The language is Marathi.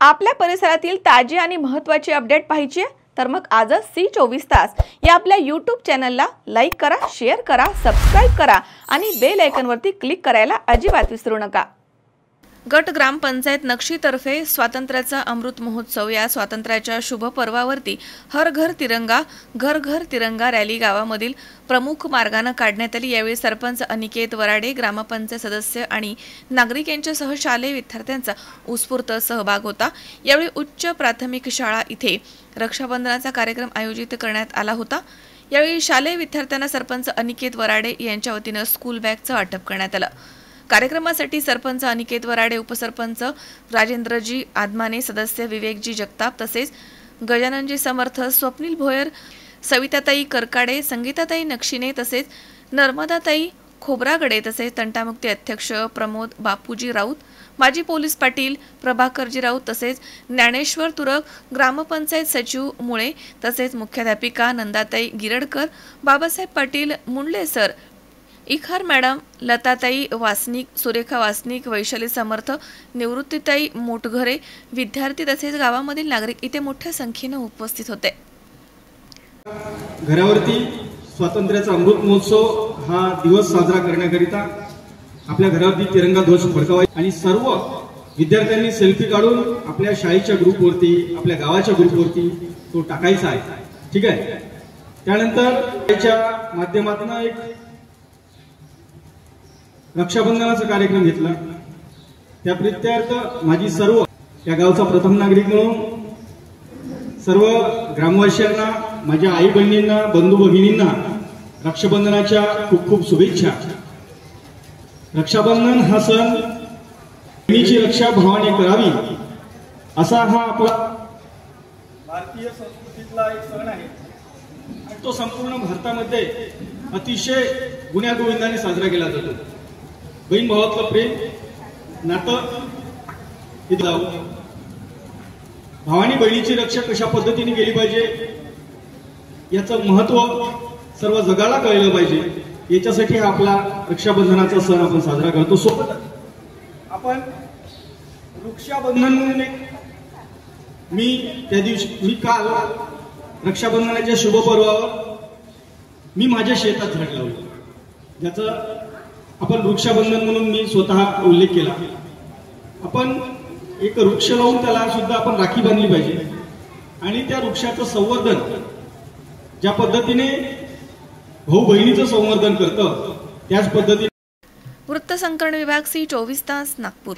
आपल्या परिसरातील ताजी आणि महत्त्वाची अपडेट पाहिजे तर मग आजच C24 तास या आपल्या YouTube चॅनलला लाईक करा, शेअर करा, सबस्क्राइब करा आणि बेल आयकॉनवरती क्लिक करायला अजिबात विसरू नका। गट ग्रामपंचायत नक्षीतर्फे स्वातंत्र्याचा अमृत महोत्सव या स्वातंत्र्याच्या शुभ पर्वावरती हर घर तिरंगा घर घर तिरंगा रॅली गावामधील प्रमुख मार्गाने काढण्यात आली। यावेळी सरपंच अनिकेत वराडे, ग्रामपंचायत सदस्य आणि नागरिक यांच्यासह शालेय विद्यार्थ्यांचा उत्स्फूर्त सहभाग होता। यावेळी उच्च प्राथमिक शाळा इथे रक्षाबंधनाचा कार्यक्रम आयोजित करण्यात आला होता। यावेळी शालेय विद्यार्थ्यांना सरपंच अनिकेत वराडे यांच्या वतीने स्कूल बॅगचं वाटप करण्यात आलं। कार्यक्रमासाठी सरपंच अनिकेत वराडे, उपसरपंच राजेंद्रजी आदमाने, सदस्य विवेकजी जगताप तसेच गजाननजी समर्थ, स्वप्नील भोयर, सविताताई करकाडे, संगीताताई नक्षीने तसेच नर्मदाताई खोब्रागडे तसेच तंटामुक्ती अध्यक्ष प्रमोद बापूजी राऊत, माजी पोलीस पाटील प्रभाकरजी राऊत तसेच ज्ञानेश्वर तुरक, ग्रामपंचायत सचिव मुळे तसेच मुख्याध्यापिका नंदाताई गिरडकर, बाबासाहेब पाटील मुंडले सर, इखार मॅडम, लताताई वासनिक, सुरेखा वासनिक, वैशाली समर्थ, निवृत्तीताई मोटघरे, विद्यार्थी तसेच गावामधील नागरिक इथे मोठ्या संख्येने उपस्थित होते। घरावरती स्वातंत्र्याचा अमृत महोत्सव हा दिवस साजरा करण्याकरिता आपल्या घरावरती तिरंगा ध्वज फडकवायचा आणि सर्व विद्यार्थ्यांनी सेल्फी काढून आपल्या शाळेच्या ग्रुपवरती, आपल्या गावाच्या ग्रुपवरती तो टाकायचा आहे। ठीक आहे। त्यानंतर त्याच्या माध्यमातून एक रक्षाबंधनाचा कार्यक्रम घेतला। त्या प्रित्यर्थ माझी सर्व या गावचा प्रथम नागरिक म्हणून सर्व ग्रामवासियांना, माझ्या आई बहिणींना, बंधू भगिनींना रक्षाबंधनाच्या खूप खूप शुभेच्छा। रक्षाबंधन हा सण बहिणीची रक्षा भावाने करावी असा हा आपला भारतीय संस्कृतीतला एक सण आहे आणि तो संपूर्ण भारतामध्ये अतिशय गुण्यागोविंदाने साजरा केला जातो। बहीण भावातलं प्रेम नातं भावानी बहिणीची रक्षा कशा पद्धतीने केली पाहिजे याचं महत्त्व सर्व जगाला कळलं पाहिजे। याच्यासाठी हा आपला रक्षाबंधनाचा सण आपण साजरा करतो। सोबत आपण वृक्षाबंधन म्हणून मी त्या दिवशी काल रक्षाबंधनाच्या शुभ पर्वावर मी माझ्या शेतात झाड लावलं, ज्याचं आपण वृक्षाबंधन म्हणून मी स्वतः उल्लेख केला। आपण एक वृक्ष लावून त्याला सुद्धा आपण राखी बांधली पाहिजे आणि त्या वृक्षाचं संवर्धन ज्या पद्धतीने भाऊ बहिणीचं संवर्धन करतं त्याच पद्धतीने। वृत्तसंकलन विभाग C24 तास नागपूर।